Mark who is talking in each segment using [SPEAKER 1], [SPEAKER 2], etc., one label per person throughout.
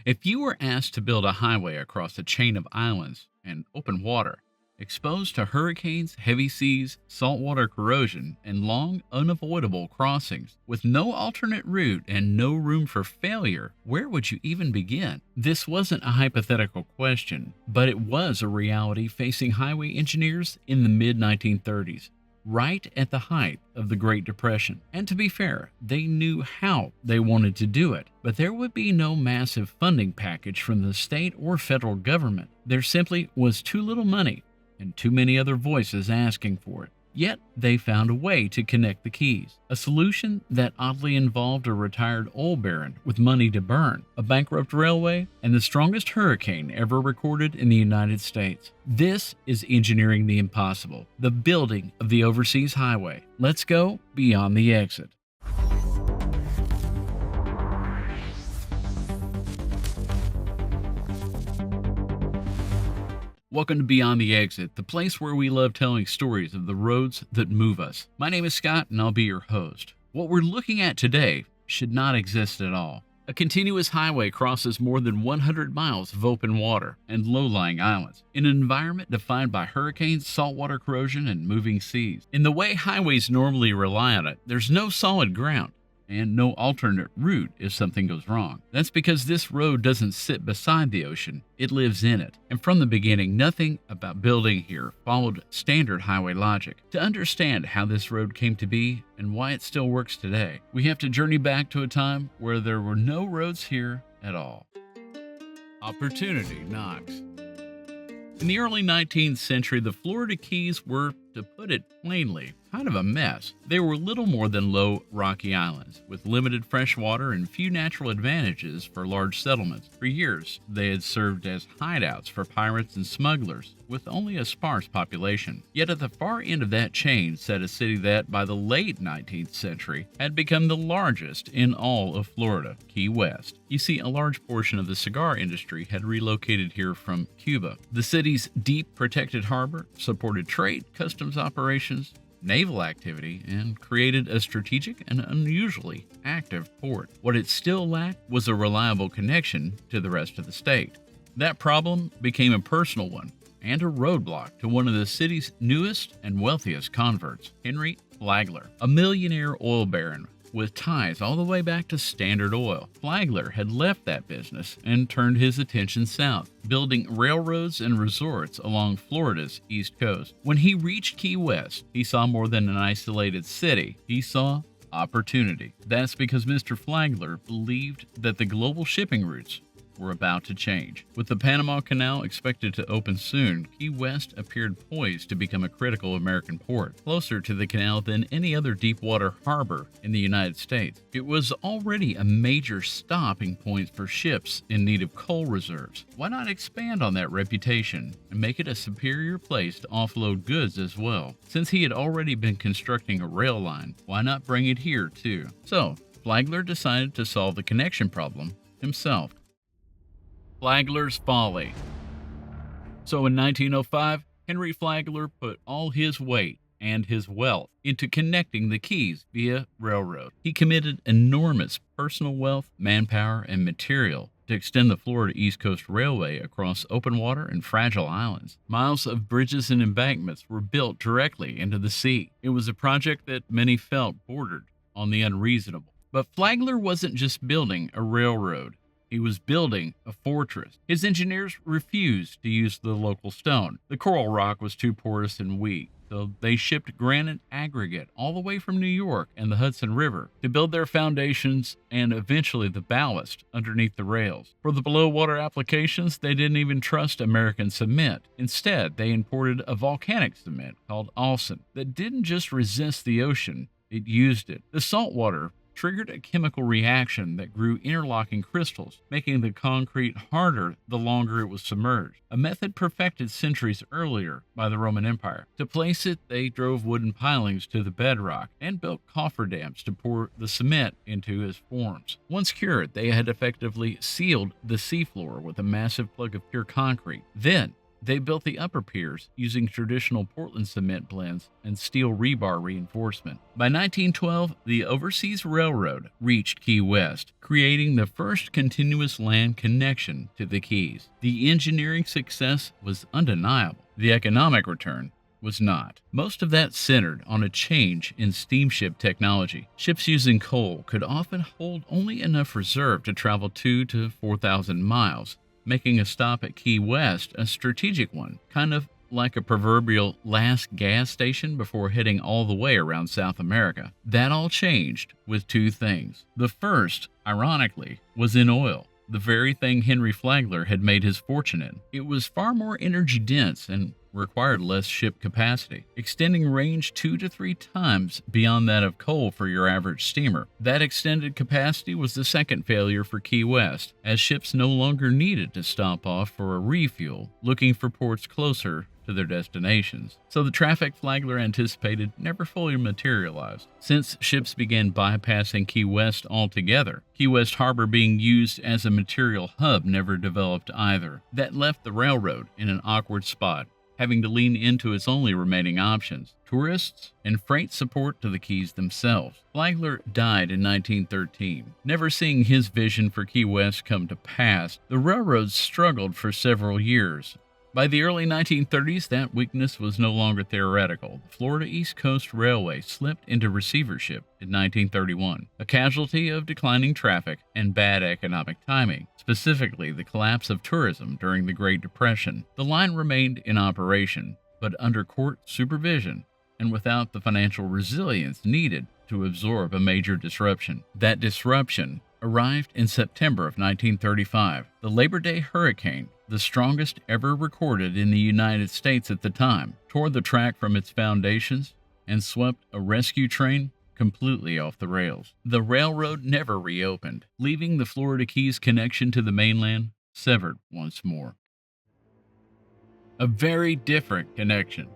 [SPEAKER 1] If you were asked to build a highway across a chain of islands and open water, exposed to hurricanes, heavy seas, saltwater corrosion, and long, unavoidable crossings, with no alternate route and no room for failure, where would you even begin? This wasn't a hypothetical question, but it was a reality facing highway engineers in the mid 1930s, right at the height of the Great Depression. And to be fair, they knew how they wanted to do it, but there would be no massive funding package from the state or federal government. There simply was too little money and too many other voices asking for it. Yet, they found a way to connect the keys, a solution that oddly involved a retired oil baron with money to burn, a bankrupt railway, and the strongest hurricane ever recorded in the United States. This is engineering the impossible, the building of the overseas highway. Let's go beyond the exit. Welcome to Beyond the Exit, the place where we love telling stories of the roads that move us. My name is Scott, and I'll be your host. What we're looking at today should not exist at all. A continuous highway crosses more than 100 miles of open water and low-lying islands, in an environment defined by hurricanes, saltwater corrosion, and moving seas. In the way highways normally rely on it, there's no solid ground and no alternate route if something goes wrong. That's because this road doesn't sit beside the ocean, it lives in it. And from the beginning, nothing about building here followed standard highway logic. To understand how this road came to be and why it still works today, we have to journey back to a time where there were no roads here at all. Opportunity knocks. In the early 19th century, the Florida Keys were, to put it plainly, kind of a mess. They were little more than low, rocky islands, with limited fresh water and few natural advantages for large settlements. For years, they had served as hideouts for pirates and smugglers, with only a sparse population. Yet at the far end of that chain sat a city that, by the late 19th century, had become the largest in all of Florida, Key West. You see, a large portion of the cigar industry had relocated here from Cuba. The city's deep, protected harbor supported trade, customs operations, naval activity, and created a strategic and unusually active port. What it still lacked was a reliable connection to the rest of the state. That problem became a personal one and a roadblock to one of the city's newest and wealthiest converts, Henry Flagler, a millionaire oil baron with ties all the way back to Standard Oil. Flagler had left that business and turned his attention south, building railroads and resorts along Florida's east coast. When he reached Key West, he saw more than an isolated city. He saw opportunity. That's because Mr. Flagler believed that the global shipping routes were about to change. With the Panama Canal expected to open soon, Key West appeared poised to become a critical American port, closer to the canal than any other deepwater harbor in the United States. It was already a major stopping point for ships in need of coal reserves. Why not expand on that reputation and make it a superior place to offload goods as well? Since he had already been constructing a rail line, why not bring it here too? So, Flagler decided to solve the connection problem himself. Flagler's Folly. So in 1905, Henry Flagler put all his weight and his wealth into connecting the Keys via railroad. He committed enormous personal wealth, manpower, and material to extend the Florida East Coast Railway across open water and fragile islands. Miles of bridges and embankments were built directly into the sea. It was a project that many felt bordered on the unreasonable. But Flagler wasn't just building a railroad. He was building a fortress. His engineers refused to use the local stone. The coral rock was too porous and weak, so they shipped granite aggregate all the way from New York and the Hudson River to build their foundations and eventually the ballast underneath the rails. For the below-water applications, they didn't even trust American cement. Instead, they imported a volcanic cement called Alston that didn't just resist the ocean, it used it. The saltwater triggered a chemical reaction that grew interlocking crystals, making the concrete harder the longer it was submerged, a method perfected centuries earlier by the Roman Empire. To place it, they drove wooden pilings to the bedrock and built cofferdams to pour the cement into as forms. Once cured, they had effectively sealed the seafloor with a massive plug of pure concrete. Then, They built the upper piers using traditional Portland cement blends and steel rebar reinforcement. By 1912, the Overseas Railroad reached Key West, creating the first continuous land connection to the Keys. The engineering success was undeniable. The economic return was not. Most of that centered on a change in steamship technology. Ships using coal could often hold only enough reserve to travel 2,000 to 4,000 miles, making a stop at Key West a strategic one, kind of like a proverbial last gas station before heading all the way around South America. That all changed with two things. The first, ironically, was in oil, the very thing Henry Flagler had made his fortune in. It was far more energy dense and required less ship capacity, extending range 2 to 3 times beyond that of coal for your average steamer. That extended capacity was the second failure for Key West, as ships no longer needed to stop off for a refuel, looking for ports closer to their destinations. So the traffic Flagler anticipated never fully materialized. Since ships began bypassing Key West altogether, Key West Harbor being used as a material hub never developed either. That left the railroad in an awkward spot, having to lean into its only remaining options: tourists and freight support to the Keys themselves. Flagler died in 1913. Never seeing his vision for Key West come to pass, the railroads struggled for several years. By the early 1930s, that weakness was no longer theoretical. The Florida East Coast Railway slipped into receivership in 1931, a casualty of declining traffic and bad economic timing, specifically the collapse of tourism during the Great Depression. The line remained in operation, but under court supervision and without the financial resilience needed to absorb a major disruption. That disruption arrived in September of 1935. The Labor Day hurricane, the strongest ever recorded in the United States at the time, tore the track from its foundations and swept a rescue train completely off the rails. The railroad never reopened, leaving the Florida Keys connection to the mainland severed once more. A very different connection.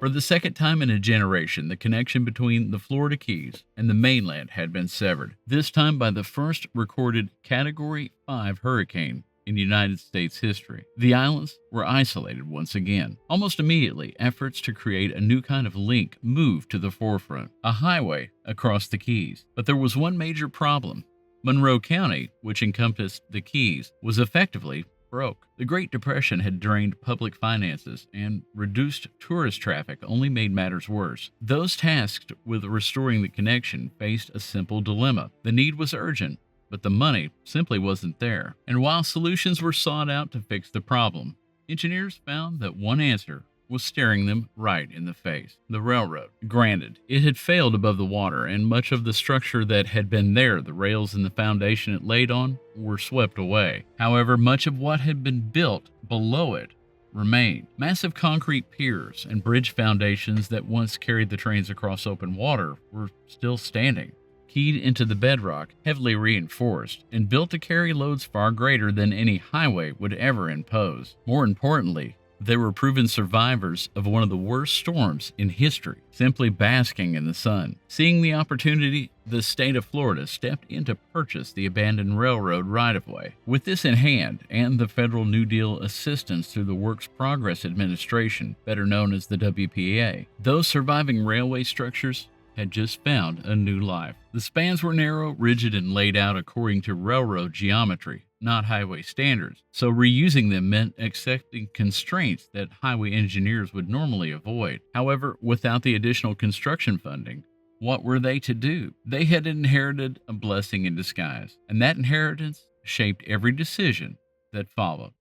[SPEAKER 1] For the second time in a generation, the connection between the Florida Keys and the mainland had been severed, this time by the first recorded Category 5 hurricane in United States history. The islands were isolated once again. Almost immediately, efforts to create a new kind of link moved to the forefront, a highway across the Keys. But there was one major problem. Monroe County, which encompassed the Keys, was effectively broke. The Great Depression had drained public finances, and reduced tourist traffic only made matters worse. Those tasked with restoring the connection faced a simple dilemma. The need was urgent, but the money simply wasn't there. And while solutions were sought out to fix the problem, engineers found that one answer was staring them right in the face: the railroad. Granted, it had failed above the water, and much of the structure that had been there, the rails and the foundation it laid on, were swept away. However, much of what had been built below it remained. Massive concrete piers and bridge foundations that once carried the trains across open water were still standing, keyed into the bedrock, heavily reinforced, and built to carry loads far greater than any highway would ever impose. More importantly, they were proven survivors of one of the worst storms in history, simply basking in the sun. Seeing the opportunity, the state of Florida stepped in to purchase the abandoned railroad right-of-way. With this in hand, and the Federal New Deal assistance through the Works Progress Administration, better known as the WPA, those surviving railway structures had just found a new life. The spans were narrow, rigid, and laid out according to railroad geometry, not highway standards, so reusing them meant accepting constraints that highway engineers would normally avoid. However, without the additional construction funding, what were they to do? They had inherited a blessing in disguise, and that inheritance shaped every decision that followed.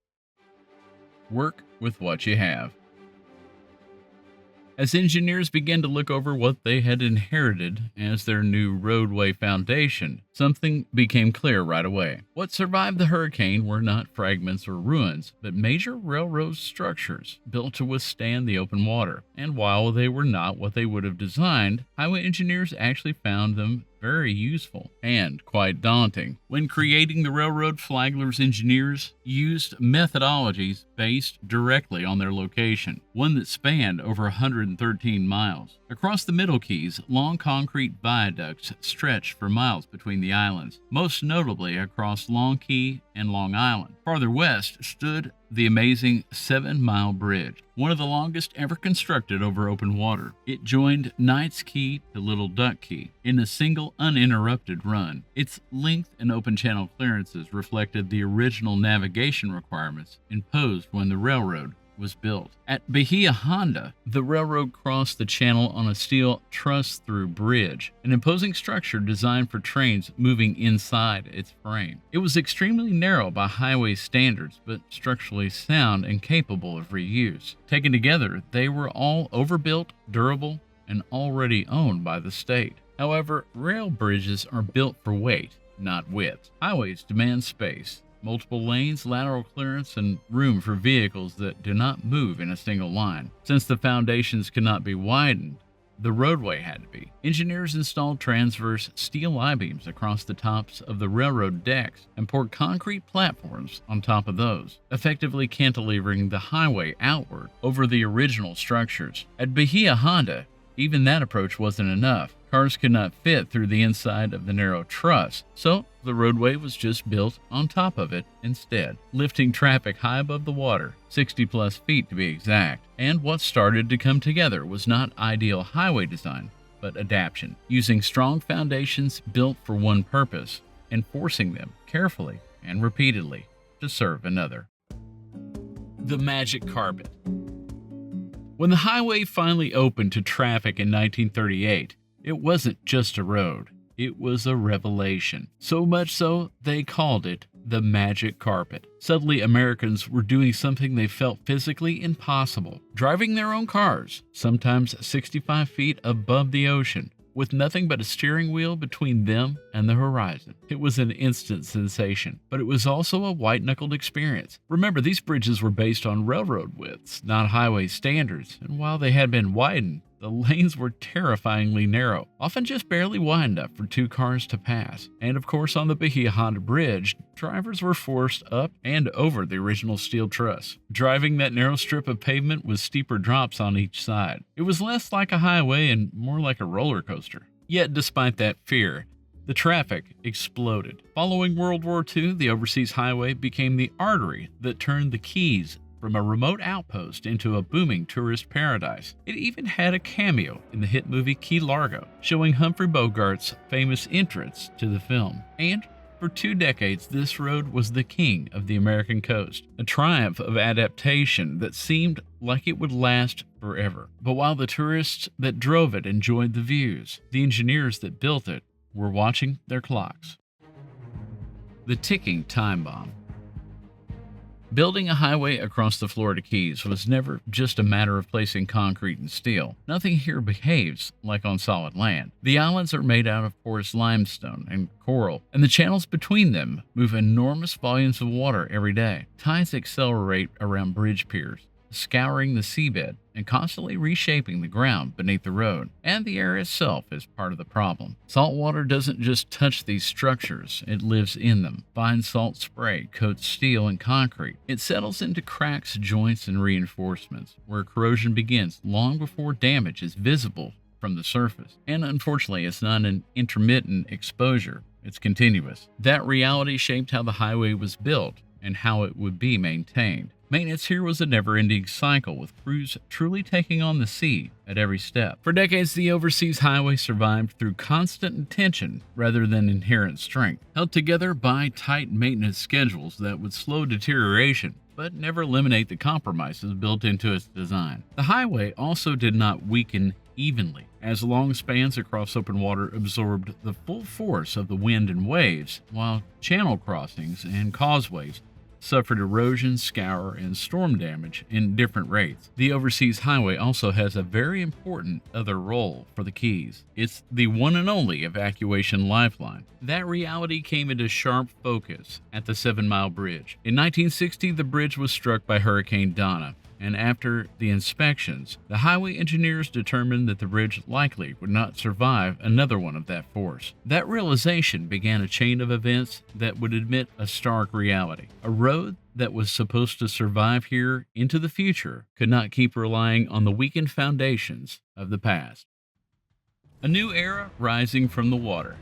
[SPEAKER 1] Work with what you have. As engineers began to look over what they had inherited as their new roadway foundation, something became clear right away. What survived the hurricane were not fragments or ruins, but major railroad structures built to withstand the open water. And while they were not what they would have designed, highway engineers actually found them very useful and quite daunting. When creating the railroad, Flagler's engineers used methodologies based directly on their location, one that spanned over 113 miles. Across the Middle Keys, long concrete viaducts stretched for miles between the islands, most notably across Long Key and Long Island. Farther west stood the amazing 7-mile bridge, one of the longest ever constructed over open water. It joined Knight's Key to Little Duck Key in a single uninterrupted run. Its length and open channel clearances reflected the original navigation requirements imposed when the railroad was built. At Bahia Honda, the railroad crossed the channel on a steel truss-through bridge, an imposing structure designed for trains moving inside its frame. It was extremely narrow by highway standards, but structurally sound and capable of reuse. Taken together, they were all overbuilt, durable, and already owned by the state. However, rail bridges are built for weight, not width. Highways demand space, multiple lanes, lateral clearance, and room for vehicles that do not move in a single line. Since the foundations could not be widened, the roadway had to be. Engineers installed transverse steel I-beams across the tops of the railroad decks and poured concrete platforms on top of those, effectively cantilevering the highway outward over the original structures. At Bahia Honda, even that approach wasn't enough. Cars could not fit through the inside of the narrow truss, so the roadway was just built on top of it instead, lifting traffic high above the water, 60-plus feet to be exact. And what started to come together was not ideal highway design, but adaptation, using strong foundations built for one purpose, and forcing them carefully and repeatedly to serve another. The magic carpet. When the highway finally opened to traffic in 1938, it wasn't just a road, it was a revelation. So much so, they called it the magic carpet. Suddenly, Americans were doing something they felt physically impossible, driving their own cars, sometimes 65 feet above the ocean, with nothing but a steering wheel between them and the horizon. It was an instant sensation, but it was also a white-knuckled experience. Remember, these bridges were based on railroad widths, not highway standards, and while they had been widened, the lanes were terrifyingly narrow, often just barely wide enough for two cars to pass. And of course, on the Bahia Honda Bridge, drivers were forced up and over the original steel truss, driving that narrow strip of pavement with steeper drops on each side. It was less like a highway and more like a roller coaster. Yet, despite that fear, the traffic exploded. Following World War II, the Overseas Highway became the artery that turned the Keys from a remote outpost into a booming tourist paradise. It even had a cameo in the hit movie Key Largo, showing Humphrey Bogart's famous entrance to the film. And for 2 decades, this road was the king of the American coast, a triumph of adaptation that seemed like it would last forever. But while the tourists that drove it enjoyed the views, the engineers that built it were watching their clocks. The ticking time bomb. Building a highway across the Florida Keys was never just a matter of placing concrete and steel. Nothing here behaves like on solid land. The islands are made out of porous limestone and coral, and the channels between them move enormous volumes of water every day. Tides accelerate around bridge piers, scouring the seabed and constantly reshaping the ground beneath the road, and the air itself is part of the problem. Salt water doesn't just touch these structures, it lives in them. Fine salt spray coats steel and concrete. It settles into cracks, joints, and reinforcements, where corrosion begins long before damage is visible from the surface. And unfortunately, it's not an intermittent exposure, it's continuous. That reality shaped how the highway was built and how it would be maintained. Maintenance here was a never-ending cycle, with crews truly taking on the sea at every step. For decades, the Overseas Highway survived through constant tension rather than inherent strength, held together by tight maintenance schedules that would slow deterioration but never eliminate the compromises built into its design. The highway also did not weaken evenly, as long spans across open water absorbed the full force of the wind and waves, while channel crossings and causeways suffered erosion, scour, and storm damage in different rates. The Overseas Highway also has a very important other role for the Keys. It's the one and only evacuation lifeline. That reality came into sharp focus at the 7-mile bridge. In 1960, the bridge was struck by Hurricane Donna, and after the inspections, the highway engineers determined that the bridge likely would not survive another one of that force. That realization began a chain of events that would admit a stark reality. A road that was supposed to survive here into the future could not keep relying on the weakened foundations of the past. A new era rising from the water.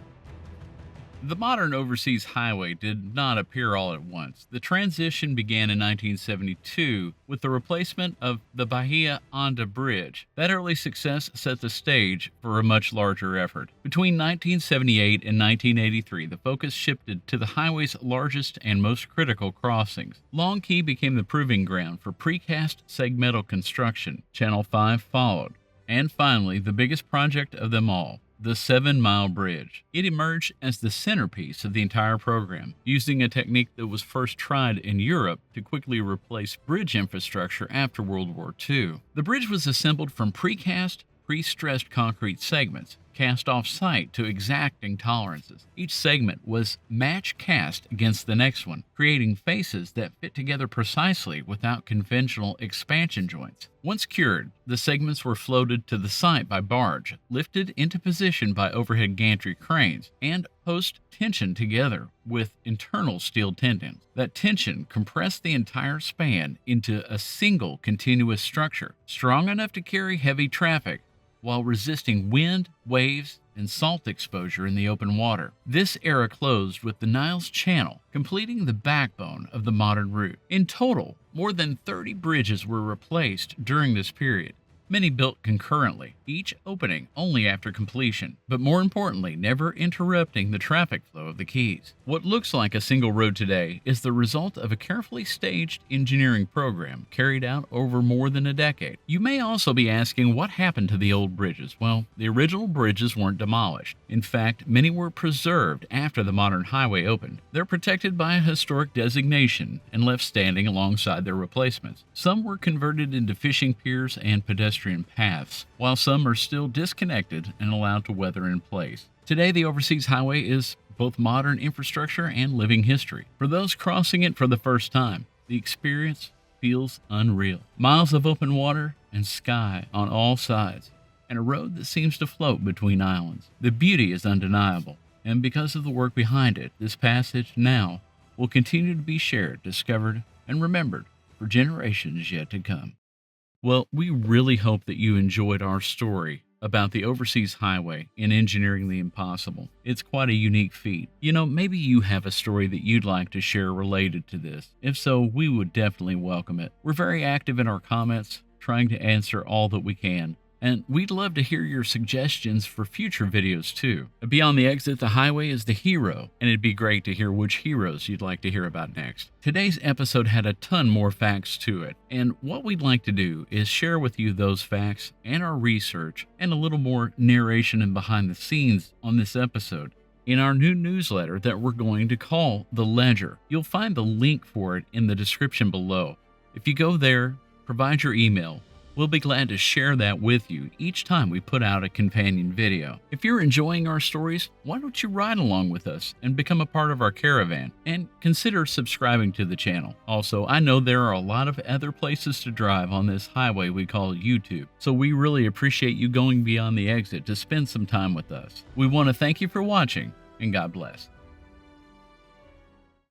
[SPEAKER 1] The modern overseas highway did not appear all at once. The transition began in 1972 with the replacement of the Bahia Honda Bridge. That early success set the stage for a much larger effort. Between 1978 and 1983, the focus shifted to the highway's largest and most critical crossings. Long Key became the proving ground for precast segmental construction. Channel 5 followed. And finally, the biggest project of them all, the 7-mile bridge. It emerged as the centerpiece of the entire program, using a technique that was first tried in Europe to quickly replace bridge infrastructure after World War II. The bridge was assembled from precast, pre-stressed concrete segments, cast off-site to exacting tolerances. Each segment was match cast against the next one, creating faces that fit together precisely without conventional expansion joints. Once cured, the segments were floated to the site by barge, lifted into position by overhead gantry cranes, and post-tensioned together with internal steel tendons. That tension compressed the entire span into a single continuous structure, strong enough to carry heavy traffic while resisting wind, waves, and salt exposure in the open water. This era closed with the Niles Channel, completing the backbone of the modern route. In total, more than 30 bridges were replaced during this period, many built concurrently, each opening only after completion, but more importantly, never interrupting the traffic flow of the Keys. What looks like a single road today is the result of a carefully staged engineering program carried out over more than a decade. You may also be asking what happened to the old bridges. Well, the original bridges weren't demolished. In fact, many were preserved after the modern highway opened. They're protected by a historic designation and left standing alongside their replacements. Some were converted into fishing piers and pedestrian paths, while some are still disconnected and allowed to weather in place. Today, the overseas highway is both modern infrastructure and living history. For those crossing it for the first time, the experience feels unreal. Miles of open water and sky on all sides, and a road that seems to float between islands. The beauty is undeniable, and because of the work behind it, this passage now will continue to be shared, discovered, and remembered for generations yet to come. Well, we really hope that you enjoyed our story about the overseas highway and engineering the impossible. It's quite a unique feat. You know, maybe you have a story that you'd like to share related to this. If so, we would definitely welcome it. We're very active in our comments, trying to answer all that we can. And we'd love to hear your suggestions for future videos too. Beyond the Exit, the highway is the hero, and it'd be great to hear which heroes you'd like to hear about next. Today's episode had a ton more facts to it, and what we'd like to do is share with you those facts and our research and a little more narration and behind the scenes on this episode in our new newsletter that we're going to call The Ledger. You'll find the link for it in the description below. If you go there, provide your email. We'll be glad to share that with you each time we put out a companion video. If you're enjoying our stories, why don't you ride along with us and become a part of our caravan, and consider subscribing to the channel. Also, I know there are a lot of other places to drive on this highway we call YouTube, so we really appreciate you going beyond the exit to spend some time with us. We want to thank you for watching, and God bless.